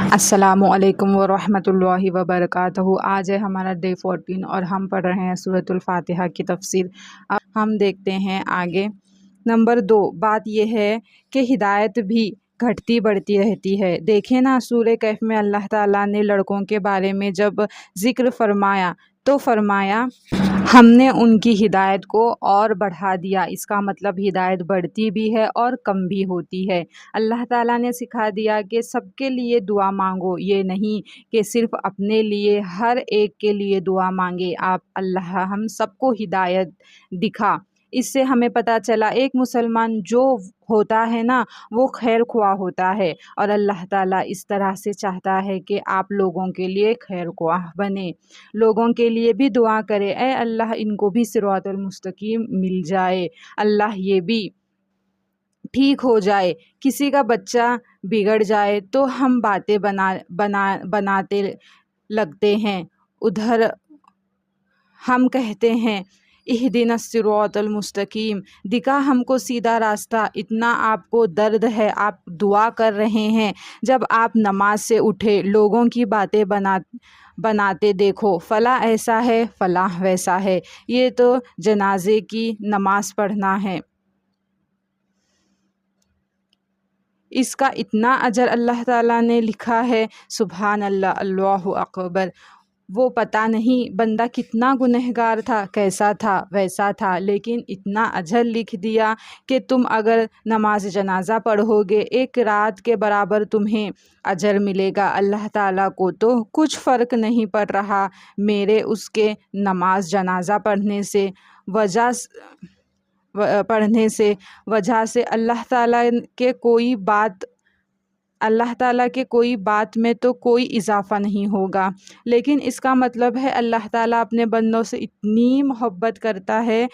السلام علیکم ورحمۃ اللہ وبرکاتہ۔ آج ہے ہمارا ڈے 14 اور ہم پڑھ رہے ہیں سورۃ الفاتحہ کی تفسیر۔ اب ہم دیکھتے ہیں آگے۔ نمبر 2، بات یہ ہے کہ ہدایت بھی گھٹتی بڑھتی رہتی ہے۔ دیکھیں نا، سورہ کہف میں اللہ تعالیٰ نے لڑکوں کے بارے میں جب ذکر فرمایا تو فرمایا ہم نے ان کی ہدایت کو اور بڑھا دیا۔ اس کا مطلب ہدایت بڑھتی بھی ہے اور کم بھی ہوتی ہے۔ اللہ تعالیٰ نے سکھا دیا کہ سب کے لیے دعا مانگو، یہ نہیں کہ صرف اپنے لیے، ہر ایک کے لیے دعا مانگے۔ آپ اللہ ہم سب کو ہدایت دکھا۔ اس سے ہمیں پتہ چلا ایک مسلمان جو ہوتا ہے نا وہ خیر خواہ ہوتا ہے، اور اللہ تعالیٰ اس طرح سے چاہتا ہے کہ آپ لوگوں کے لیے خیر خواہ بنے، لوگوں کے لیے بھی دعا کرے، اے اللہ ان کو بھی صراط المستقیم مل جائے، اللہ یہ بھی ٹھیک ہو جائے۔ کسی کا بچہ بگڑ جائے تو ہم باتیں بناتے لگتے ہیں، ادھر ہم کہتے ہیں اہدنا الصراط المستقیم، دکھا ہم کو سیدھا راستہ، اتنا آپ کو درد ہے، آپ دعا کر رہے ہیں۔ جب آپ نماز سے اٹھے لوگوں کی باتیں بناتے دیکھو، فلاں ایسا ہے فلاں ویسا ہے، یہ تو جنازے کی نماز پڑھنا ہے، اس کا اتنا اجر اللہ تعالیٰ نے لکھا ہے، سبحان اللہ، اللہ اکبر۔ وہ پتہ نہیں بندہ کتنا گنہگار تھا، کیسا تھا ویسا تھا، لیکن اتنا اجر لکھ دیا کہ تم اگر نماز جنازہ پڑھو گے 1 رات کے برابر تمہیں اجر ملے گا۔ اللہ تعالیٰ کو تو کچھ فرق نہیں پڑ رہا میرے اس کے نماز جنازہ پڑھنے سے وجہ سے اللہ تعالیٰ کے کوئی بات میں تو کوئی اضافہ نہیں ہوگا، لیکن اس کا مطلب ہے اللہ تعالیٰ اپنے بندوں سے اتنی محبت کرتا ہے،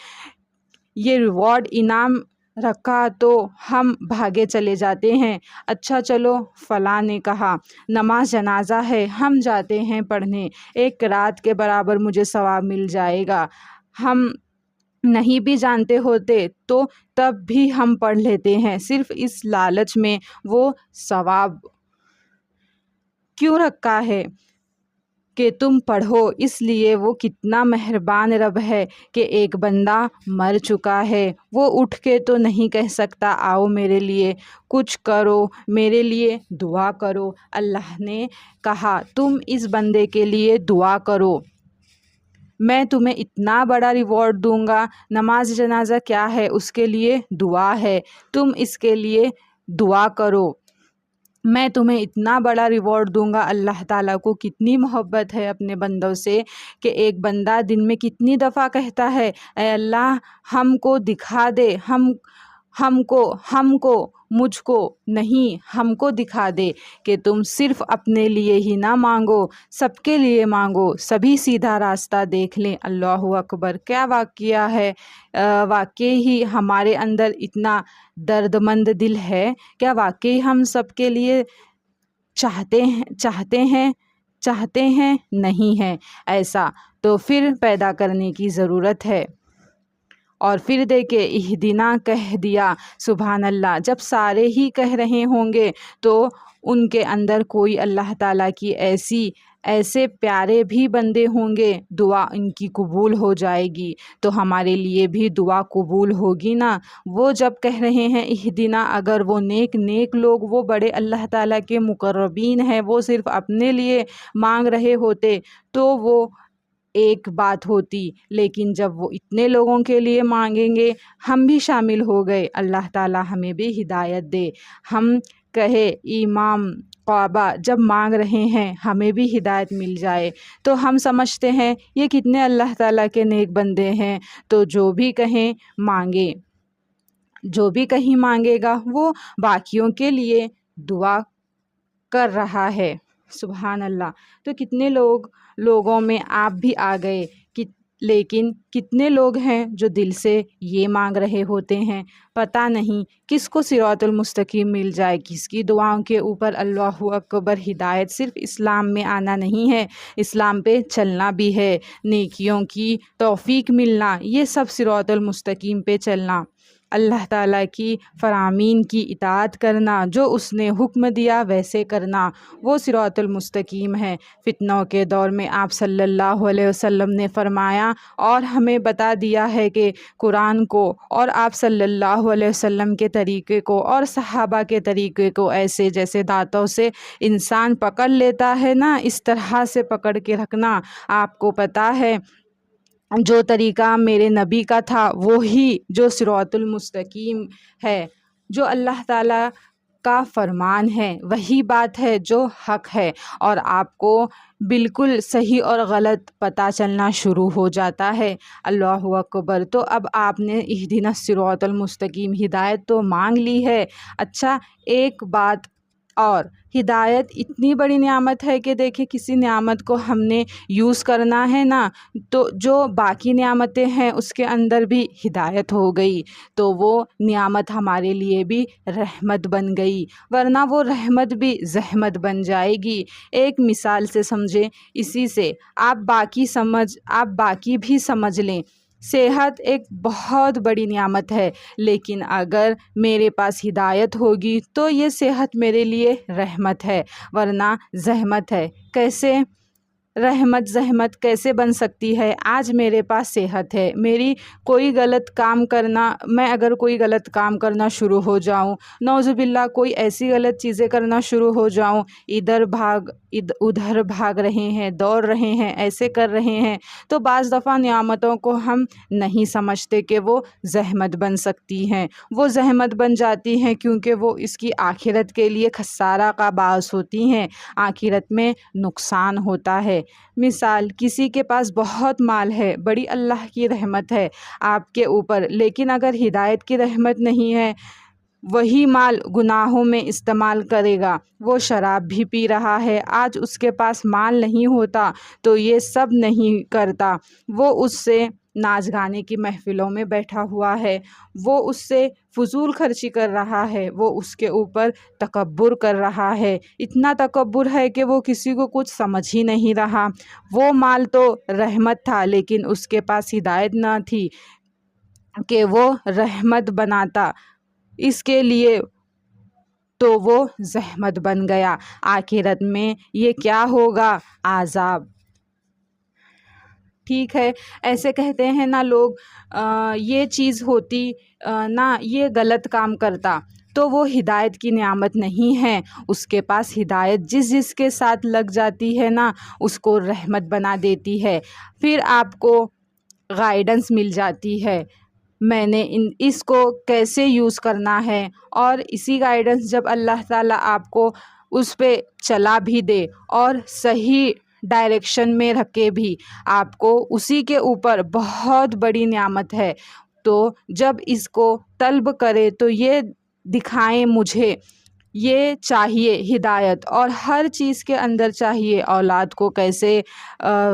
یہ ریوارڈ انعام رکھا تو ہم بھاگے چلے جاتے ہیں۔ اچھا چلو فلاں نے کہا نماز جنازہ ہے، ہم جاتے ہیں پڑھنے، 1 رات کے برابر مجھے ثواب مل جائے گا۔ ہم نہیں بھی جانتے ہوتے تو تب بھی ہم پڑھ لیتے ہیں، صرف اس لالچ میں وہ ثواب کیوں رکھا ہے کہ تم پڑھو، اس لیے وہ کتنا مہربان رب ہے کہ ایک بندہ مر چکا ہے، وہ اٹھ کے تو نہیں کہہ سکتا آؤ میرے لیے کچھ کرو، میرے لیے دعا کرو۔ اللہ نے کہا تم اس بندے کے لیے دعا کرو، میں تمہیں اتنا بڑا ریوارڈ دوں گا۔ نماز جنازہ کیا ہے؟ اس کے لیے دعا ہے، تم اس کے لیے دعا کرو، میں تمہیں اتنا بڑا ریوارڈ دوں گا۔ اللہ تعالیٰ کو کتنی محبت ہے اپنے بندوں سے کہ ایک بندہ دن میں کتنی دفعہ کہتا ہے اے اللہ ہم کو دکھا دے، مجھ کو نہیں، ہم کو دکھا دے کہ تم صرف اپنے لیے ہی نہ مانگو، سب کے لیے مانگو، سبھی سیدھا راستہ دیکھ لیں۔ اللہ اکبر، کیا واقعہ ہے! واقعی ہی ہمارے اندر اتنا درد مند دل ہے، کیا واقعی ہم سب کے لیے چاہتے ہیں؟ نہیں ہے ایسا، تو پھر پیدا کرنے کی ضرورت ہے۔ اور پھر دیکھے اہدنا کہہ دیا، سبحان اللہ، جب سارے ہی کہہ رہے ہوں گے تو ان کے اندر کوئی اللہ تعالیٰ کی ایسے پیارے بھی بندے ہوں گے، دعا ان کی قبول ہو جائے گی، تو ہمارے لیے بھی دعا قبول ہوگی نا۔ وہ جب کہہ رہے ہیں اہدنا، اگر وہ نیک لوگ، وہ بڑے اللہ تعالیٰ کے مقربین ہیں، وہ صرف اپنے لیے مانگ رہے ہوتے تو وہ ایک بات ہوتی، لیکن جب وہ اتنے لوگوں کے لیے مانگیں گے، ہم بھی شامل ہو گئے، اللہ تعالیٰ ہمیں بھی ہدایت دے۔ ہم کہے امام کعبہ جب مانگ رہے ہیں ہمیں بھی ہدایت مل جائے، تو ہم سمجھتے ہیں یہ کتنے اللہ تعالیٰ کے نیک بندے ہیں، تو جو بھی کہیں مانگے، جو بھی کہیں مانگے گا وہ باقیوں کے لیے دعا کر رہا ہے، سبحان اللہ۔ تو کتنے لوگوں میں آپ بھی آ گئے، لیکن کتنے لوگ ہیں جو دل سے یہ مانگ رہے ہوتے ہیں، پتہ نہیں کس کو صراط المستقیم مل جائے، کس کی دعاؤں کے اوپر اللہ اکبر۔ ہدایت صرف اسلام میں آنا نہیں ہے، اسلام پہ چلنا بھی ہے، نیکیوں کی توفیق ملنا، یہ سب صراط المستقیم پہ چلنا۔ اللہ تعالیٰ کی فرامین کی اطاعت کرنا، جو اس نے حکم دیا ویسے کرنا، وہ صراط المستقیم ہے۔ فتنوں کے دور میں آپ صلی اللہ علیہ وسلم نے فرمایا اور ہمیں بتا دیا ہے کہ قرآن کو اور آپ صلی اللہ علیہ وسلم کے طریقے کو اور صحابہ کے طریقے کو ایسے جیسے دانتوں سے انسان پکڑ لیتا ہے نا، اس طرح سے پکڑ کے رکھنا۔ آپ کو پتہ ہے جو طریقہ میرے نبی کا تھا وہی جو صراط المستقیم ہے، جو اللہ تعالیٰ کا فرمان ہے، وہی بات ہے جو حق ہے، اور آپ کو بالکل صحیح اور غلط پتہ چلنا شروع ہو جاتا ہے۔ اللہ اکبر۔ تو اب آپ نے اہدنا الصراط المستقیم ہدایت تو مانگ لی ہے۔ اچھا، ایک بات اور، ہدایت اتنی بڑی نعمت ہے کہ دیکھیں کسی نعمت کو ہم نے یوز کرنا ہے نا، تو جو باقی نعمتیں ہیں اس کے اندر بھی ہدایت ہو گئی تو وہ نعمت ہمارے لیے بھی رحمت بن گئی، ورنہ وہ رحمت بھی زحمت بن جائے گی۔ ایک مثال سے سمجھیں، اسی سے آپ باقی بھی سمجھ لیں۔ صحت ایک بہت بڑی نعمت ہے، لیکن اگر میرے پاس ہدایت ہوگی تو یہ صحت میرے لیے رحمت ہے ورنہ زحمت ہے۔ کیسے رحمت زحمت کیسے بن سکتی ہے؟ آج میرے پاس صحت ہے، میں اگر کوئی غلط کام کرنا شروع ہو جاؤں، نعوذ باللہ کوئی ایسی غلط چیزیں کرنا شروع ہو جاؤں، ادھر بھاگ رہے ہیں، دوڑ رہے ہیں، ایسے کر رہے ہیں، تو بعض دفعہ نعمتوں کو ہم نہیں سمجھتے کہ وہ زحمت بن سکتی ہیں۔ وہ زحمت بن جاتی ہیں کیونکہ وہ اس کی آخرت کے لیے خسارہ کا باعث ہوتی ہیں، آخرت میں نقصان ہوتا ہے۔ مثال، کسی کے پاس بہت مال ہے، بڑی اللہ کی رحمت ہے آپ کے اوپر، لیکن اگر ہدایت کی رحمت نہیں ہے، وہی مال گناہوں میں استعمال کرے گا۔ وہ شراب بھی پی رہا ہے، آج اس کے پاس مال نہیں ہوتا تو یہ سب نہیں کرتا، وہ اس سے ناچ گانے کی محفلوں میں بیٹھا ہوا ہے، وہ اس سے فضول خرچی کر رہا ہے، وہ اس کے اوپر تکبر کر رہا ہے، اتنا تکبر ہے کہ وہ کسی کو کچھ سمجھ ہی نہیں رہا۔ وہ مال تو رحمت تھا لیکن اس کے پاس ہدایت نہ تھی کہ وہ رحمت بناتا، اس کے لیے تو وہ زحمت بن گیا۔ آخرت میں یہ کیا ہوگا؟ عذاب۔ ٹھیک ہے، ایسے کہتے ہیں نا لوگ، یہ چیز ہوتی نا، یہ غلط کام کرتا تو وہ ہدایت کی نعمت نہیں ہے، اس کے پاس ہدایت جس کے ساتھ لگ جاتی ہے نا، اس کو رحمت بنا دیتی ہے، پھر آپ کو گائیڈنس مل جاتی ہے، میں نے اس کو کیسے یوز کرنا ہے، اور اسی گائیڈنس جب اللہ تعالیٰ آپ کو اس پہ چلا بھی دے اور صحیح ڈائریکشن میں رکھے بھی، آپ کو اسی کے اوپر بہت بڑی نعمت ہے، تو جب اس کو طلب کرے تو یہ دکھائیں مجھے، یہ چاہیے ہدایت، اور ہر چیز کے اندر چاہیے، اولاد کو کیسے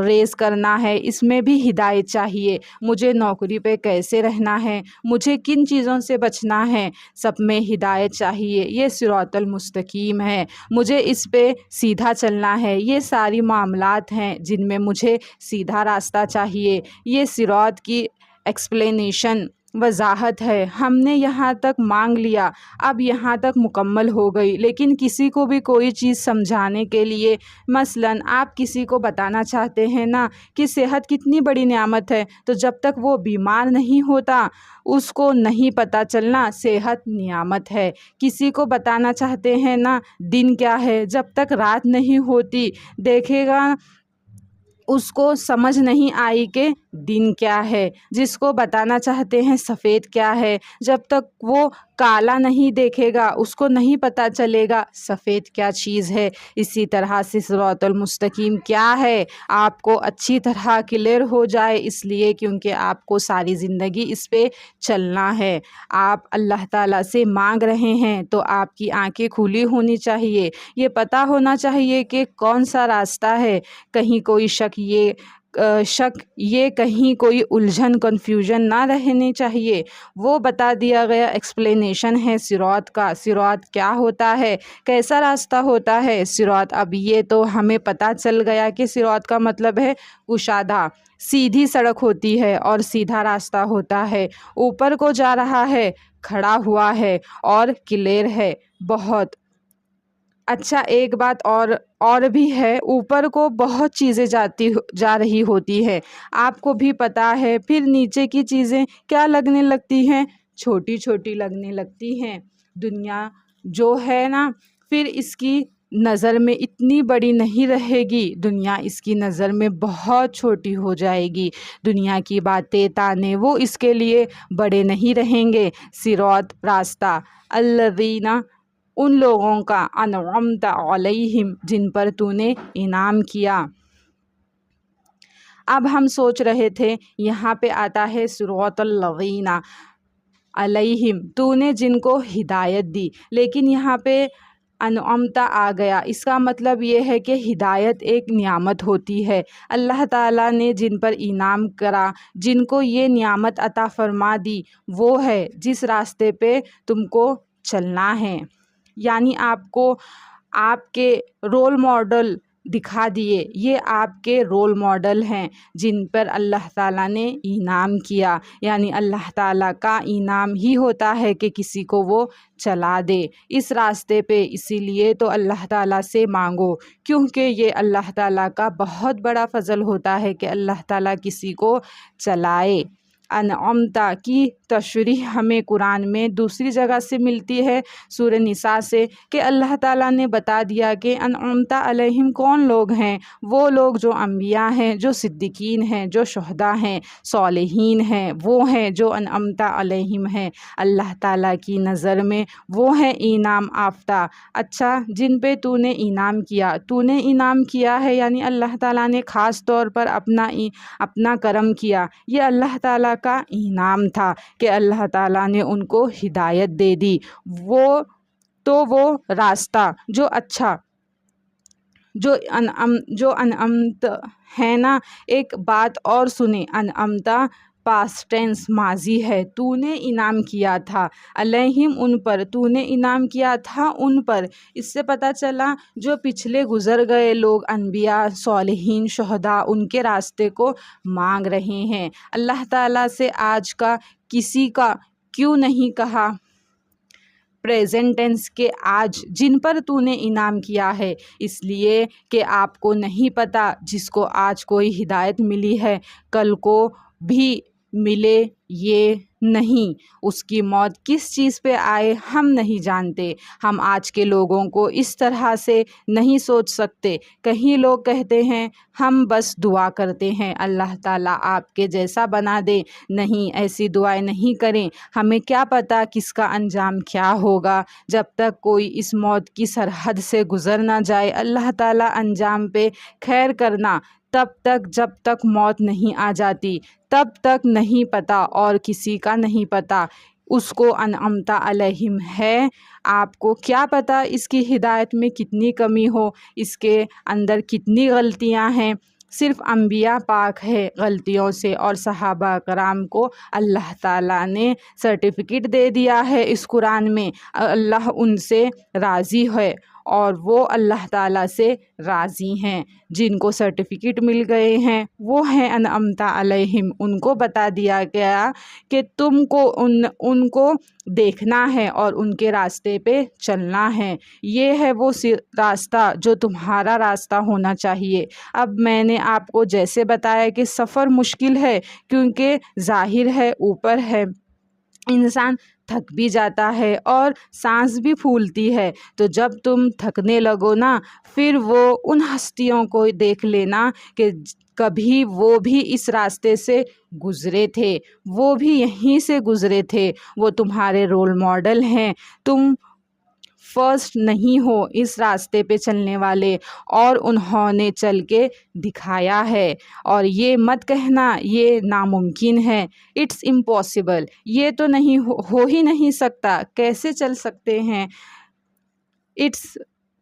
ریز کرنا ہے اس میں بھی ہدایت چاہیے، مجھے نوکری پہ کیسے رہنا ہے، مجھے کن چیزوں سے بچنا ہے، سب میں ہدایت چاہیے۔ یہ صراط المستقیم ہے، مجھے اس پہ سیدھا چلنا ہے، یہ ساری معاملات ہیں جن میں مجھے سیدھا راستہ چاہیے۔ یہ صراط کی ایکسپلینیشن، وضاحت ہے۔ ہم نے یہاں تک مانگ لیا، اب یہاں تک مکمل ہو گئی، لیکن کسی کو بھی کوئی چیز سمجھانے کے لیے، مثلاً آپ کسی کو بتانا چاہتے ہیں نا کہ صحت کتنی بڑی نعمت ہے، تو جب تک وہ بیمار نہیں ہوتا اس کو نہیں پتہ چلنا صحت نعمت ہے۔ کسی کو بتانا چاہتے ہیں نا دن کیا ہے، جب تک رات نہیں ہوتی دیکھے گا اس کو سمجھ نہیں آئی کہ دن کیا ہے۔ جس کو بتانا چاہتے ہیں سفید کیا ہے، جب تک وہ کالا نہیں دیکھے گا اس کو نہیں پتہ چلے گا سفید کیا چیز ہے۔ اسی طرح سے صراط المستقیم کیا ہے آپ کو اچھی طرح کلیئر ہو جائے، اس لیے کیونکہ آپ کو ساری زندگی اس پہ چلنا ہے۔ آپ اللہ تعالیٰ سے مانگ رہے ہیں تو آپ کی آنکھیں کھلی ہونی چاہیے، یہ پتہ ہونا چاہیے کہ کون سا راستہ ہے، کہیں کوئی شک یہ شک، یہ کہیں کوئی الجھن کنفیوژن نہ رہنی چاہیے۔ وہ بتا دیا گیا، ایکسپلینیشن ہے صراط کا، صراط کیا ہوتا ہے، کیسا راستہ ہوتا ہے صراط۔ اب یہ تو ہمیں پتہ چل گیا کہ صراط کا مطلب ہے کشادہ، سیدھی سڑک ہوتی ہے اور سیدھا راستہ ہوتا ہے، اوپر کو جا رہا ہے، کھڑا ہوا ہے اور کلیئر ہے بہت اچھا۔ ایک بات اور بھی ہے، اوپر کو بہت چیزیں جا رہی ہوتی ہے، آپ کو بھی پتہ ہے، پھر نیچے کی چیزیں کیا لگنے لگتی ہیں، چھوٹی چھوٹی لگنے لگتی ہیں۔ دنیا جو ہے نا، پھر اس کی نظر میں اتنی بڑی نہیں رہے گی، دنیا اس کی نظر میں بہت چھوٹی ہو جائے گی۔ دنیا کی باتیں تانے وہ اس کے لیے بڑے نہیں رہیں گے۔ صراط راستہ، الذین ان لوگوں کا، انعمت علیہم جن پر تو نے انعام کیا۔ اب ہم سوچ رہے تھے یہاں پہ آتا ہے صراط الذین علیہم، تو نے جن کو ہدایت دی، لیکن یہاں پہ انعمت آ گیا۔ اس کا مطلب یہ ہے کہ ہدایت ایک نعمت ہوتی ہے، اللہ تعالیٰ نے جن پر انعام کرا، جن کو یہ نعمت عطا فرما دی، وہ ہے جس راستے پہ تم کو چلنا ہے۔ یعنی آپ کو آپ کے رول ماڈل دکھا دیے، یہ آپ کے رول ماڈل ہیں جن پر اللہ تعالیٰ نے انعام کیا۔ یعنی اللہ تعالیٰ کا انعام ہی ہوتا ہے کہ کسی کو وہ چلا دے اس راستے پہ، اسی لیے تو اللہ تعالیٰ سے مانگو، کیونکہ یہ اللہ تعالیٰ کا بہت بڑا فضل ہوتا ہے کہ اللہ تعالیٰ کسی کو چلائے۔ انعمت کی تشریح ہمیں قرآن میں دوسری جگہ سے ملتی ہے، سورہ نساء سے، کہ اللہ تعالیٰ نے بتا دیا کہ انعمت علیہم کون لوگ ہیں، وہ لوگ جو انبیاء ہیں، جو صدیقین ہیں، جو شہداء ہیں، صالحین ہیں، وہ ہیں جو انعمت علیہم ہیں۔ اللہ تعالیٰ کی نظر میں وہ ہیں انعام یافتہ۔ اچھا، جن پہ تو نے انعام کیا، تو نے انعام کیا ہے یعنی اللہ تعالیٰ نے خاص طور پر اپنا کرم کیا، یہ اللہ تعالیٰ کا انعام تھا کہ اللہ تعالیٰ نے ان کو ہدایت دے دی۔ وہ راستہ جو اچھا، جو انعمت ہے نا، ایک بات اور سنیں، انعمت پاسٹ ٹینس ماضی ہے، تو نے انعام کیا تھا، علیہم ان پر، تو نے انعام کیا تھا ان پر۔ اس سے پتہ چلا جو پچھلے گزر گئے لوگ، انبیاء، صالحین، شہداء، ان کے راستے کو مانگ رہے ہیں۔ اللہ تعالیٰ سے آج کا کسی کا کیوں نہیں کہا پریزنٹ ٹینس کے آج جن پر تو نے انعام کیا ہے؟ اس لیے کہ آپ کو نہیں پتہ، جس کو آج کوئی ہدایت ملی ہے کل کو بھی ملے یہ نہیں، اس کی موت کس چیز پہ آئے ہم نہیں جانتے۔ ہم آج کے لوگوں کو اس طرح سے نہیں سوچ سکتے۔ کہیں لوگ کہتے ہیں ہم بس دعا کرتے ہیں اللہ تعالیٰ آپ کے جیسا بنا دے، نہیں، ایسی دعائیں نہیں کریں، ہمیں کیا پتہ کس کا انجام کیا ہوگا۔ جب تک کوئی اس موت کی سرحد سے گزر نہ جائے، اللہ تعالیٰ انجام پہ خیر کرنا، تب تک جب تک موت نہیں آ جاتی تب تک نہیں پتہ، اور کسی کا نہیں پتہ اس کو انعمت علیہم ہے۔ آپ کو کیا پتہ اس کی ہدایت میں کتنی کمی ہو، اس کے اندر کتنی غلطیاں ہیں۔ صرف انبیاء پاک ہے غلطیوں سے، اور صحابہ کرام کو اللہ تعالیٰ نے سرٹیفکیٹ دے دیا ہے اس قرآن میں، اللہ ان سے راضی ہے اور وہ اللہ تعالیٰ سے راضی ہیں۔ جن کو سرٹیفکیٹ مل گئے ہیں وہ ہیں انعمت علیہم، ان کو بتا دیا گیا کہ تم کو ان کو دیکھنا ہے اور ان کے راستے پہ چلنا ہے، یہ ہے وہ راستہ جو تمہارا راستہ ہونا چاہیے۔ اب میں نے آپ کو جیسے بتایا کہ سفر مشکل ہے کیونکہ ظاہر ہے اوپر ہے، انسان تھک بھی جاتا ہے اور سانس بھی پھولتی ہے، تو جب تم تھکنے لگو نا، پھر وہ ان ہستیوں کو دیکھ لینا کہ کبھی وہ بھی اس راستے سے گزرے تھے، وہ بھی یہیں سے گزرے تھے، وہ تمہارے رول ماڈل ہیں۔ تم فرسٹ نہیں ہو اس راستے پہ چلنے والے، اور انہوں نے چل کے دکھایا ہے، اور یہ مت کہنا یہ ناممکن ہے، اٹس امپاسبل، یہ تو نہیں ہو ہی نہیں سکتا، کیسے چل سکتے ہیں، اٹس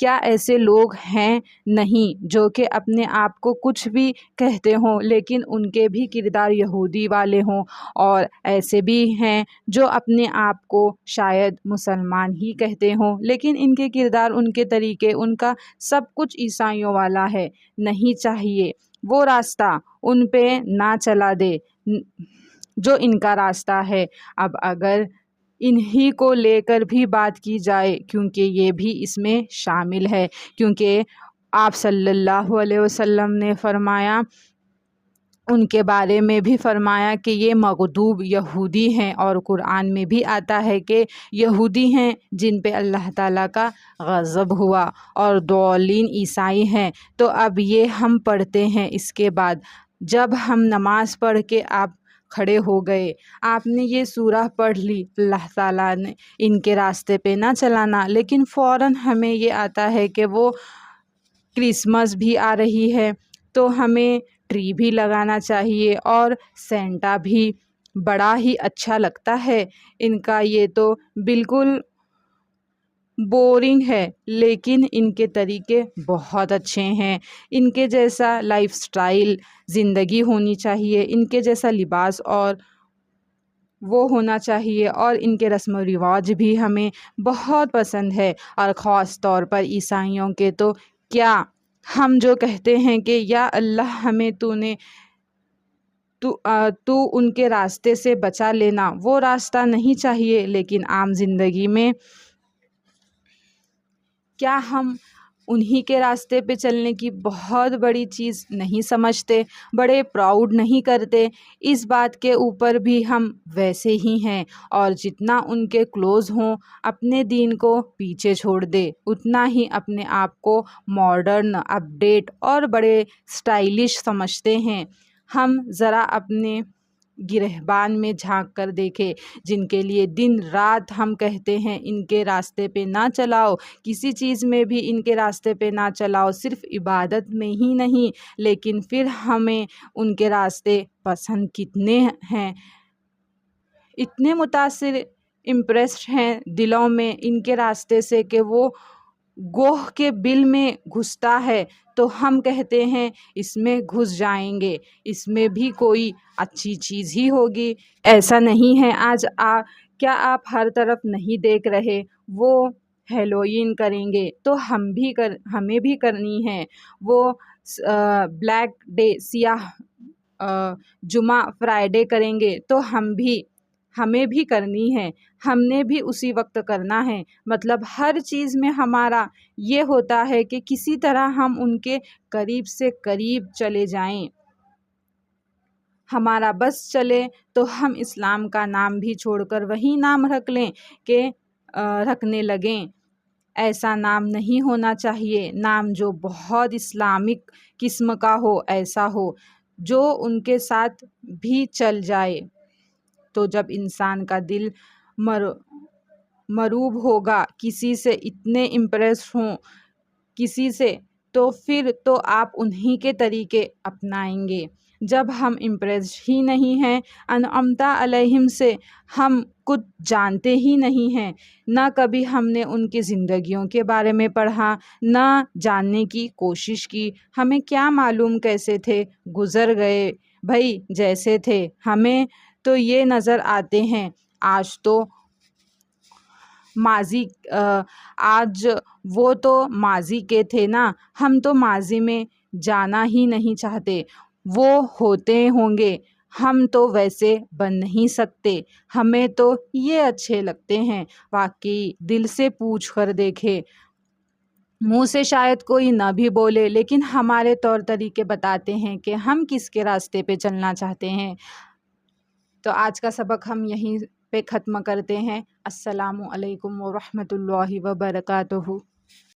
کیا ایسے لوگ ہیں نہیں جو کہ اپنے آپ کو کچھ بھی کہتے ہوں لیکن ان کے بھی کردار یہودی والے ہوں، اور ایسے بھی ہیں جو اپنے آپ کو شاید مسلمان ہی کہتے ہوں لیکن ان کے کردار، ان کے طریقے، ان کا سب کچھ عیسائیوں والا ہے۔ نہیں چاہیے وہ راستہ ان پہ نہ چلا دے جو ان کا راستہ ہے۔ اب اگر انہی کو لے کر بھی بات کی جائے، کیونکہ یہ بھی اس میں شامل ہے، کیونکہ آپ صلی اللہ علیہ وسلم نے فرمایا، ان کے بارے میں بھی فرمایا کہ یہ مغضوب یہودی ہیں، اور قرآن میں بھی آتا ہے کہ یہودی ہیں جن پہ اللہ تعالیٰ کا غضب ہوا، اور ضالین عیسائی ہیں۔ تو اب یہ ہم پڑھتے ہیں، اس کے بعد جب ہم نماز پڑھ کے آپ کھڑے ہو گئے، آپ نے یہ سورہ پڑھ لی، اللہ تعالیٰ نے ان کے راستے پہ نہ چلانا، لیکن فوراً ہمیں یہ آتا ہے کہ وہ کرسمس بھی آ رہی ہے تو ہمیں ٹری بھی لگانا چاہیے، اور سینٹا بھی بڑا ہی اچھا لگتا ہے ان کا۔ یہ تو بالکل بورنگ ہے لیکن ان کے طریقے بہت اچھے ہیں، ان کے جیسا لائف سٹائل زندگی ہونی چاہیے، ان کے جیسا لباس اور وہ ہونا چاہیے، اور ان کے رسم و رواج بھی ہمیں بہت پسند ہے، اور خاص طور پر عیسائیوں کے تو کیا، ہم جو کہتے ہیں کہ یا اللہ ہمیں تو ان کے راستے سے بچا لینا، وہ راستہ نہیں چاہیے، لیکن عام زندگی میں کیا ہم انہی کے راستے پہ چلنے کی بہت بڑی چیز نہیں سمجھتے، بڑے پراؤڈ نہیں کرتے؟ اس بات کے اوپر بھی ہم ویسے ہی ہیں، اور جتنا ان کے کلوز ہوں اپنے دین کو پیچھے چھوڑ دے، اتنا ہی اپنے آپ کو ماڈرن، اپڈیٹ اور بڑے سٹائلش سمجھتے ہیں۔ ہم ذرا اپنے گرہبان میں جھانک کر دیکھیں، جن کے لیے دن رات ہم کہتے ہیں ان کے راستے پہ نہ چلاؤ، کسی چیز میں بھی ان کے راستے پہ نہ چلاؤ، صرف عبادت میں ہی نہیں، لیکن پھر ہمیں ان کے راستے پسند کتنے ہیں، اتنے متاثر، امپریسڈ ہیں دلوں میں ان کے راستے سے کہ وہ گوہ کے بل میں گھستا ہے تو ہم کہتے ہیں اس میں گھس جائیں گے، اس میں بھی کوئی اچھی چیز ہی ہوگی۔ ایسا نہیں ہے۔ آج کیا آپ ہر طرف نہیں دیکھ رہے وہ ہیلوئین کریں گے تو ہمیں بھی کرنی ہے، وہ بلیک ڈے، سیاہ جمعہ فرائیڈے کریں گے تو ہمیں بھی کرنی ہے، ہم نے بھی اسی وقت کرنا ہے۔ مطلب ہر چیز میں ہمارا یہ ہوتا ہے کہ کسی طرح ہم ان کے قریب سے قریب چلے جائیں، ہمارا بس چلے تو ہم اسلام کا نام بھی چھوڑ کر وہی نام رکھ لیں کہ رکھنے لگیں۔ ایسا نام نہیں ہونا چاہیے، نام جو بہت اسلامک قسم کا ہو، ایسا ہو جو ان کے ساتھ بھی چل جائے۔ تو جب انسان کا دل مرعوب ہوگا، کسی سے اتنے امپریس ہوں کسی سے، تو پھر تو آپ انہی کے طریقے اپنائیں گے۔ جب ہم امپریس ہی نہیں ہیں انعمت علیہم سے، ہم کچھ جانتے ہی نہیں ہیں، نہ کبھی ہم نے ان کی زندگیوں کے بارے میں پڑھا، نہ جاننے کی کوشش کی، ہمیں کیا معلوم کیسے تھے، گزر گئے بھائی جیسے تھے۔ ہمیں تو یہ نظر آتے ہیں آج وہ تو ماضی کے تھے نا، ہم تو ماضی میں جانا ہی نہیں چاہتے، وہ ہوتے ہوں گے، ہم تو ویسے بن نہیں سکتے، ہمیں تو یہ اچھے لگتے ہیں۔ واقعی دل سے پوچھ کر دیکھے، منہ سے شاید کوئی نہ بھی بولے لیکن ہمارے طور طریقے بتاتے ہیں کہ ہم کس کے راستے پہ چلنا چاہتے ہیں۔ تو آج کا سبق ہم یہیں پہ ختم کرتے ہیں۔ السلام علیکم ورحمۃ اللہ وبرکاتہ۔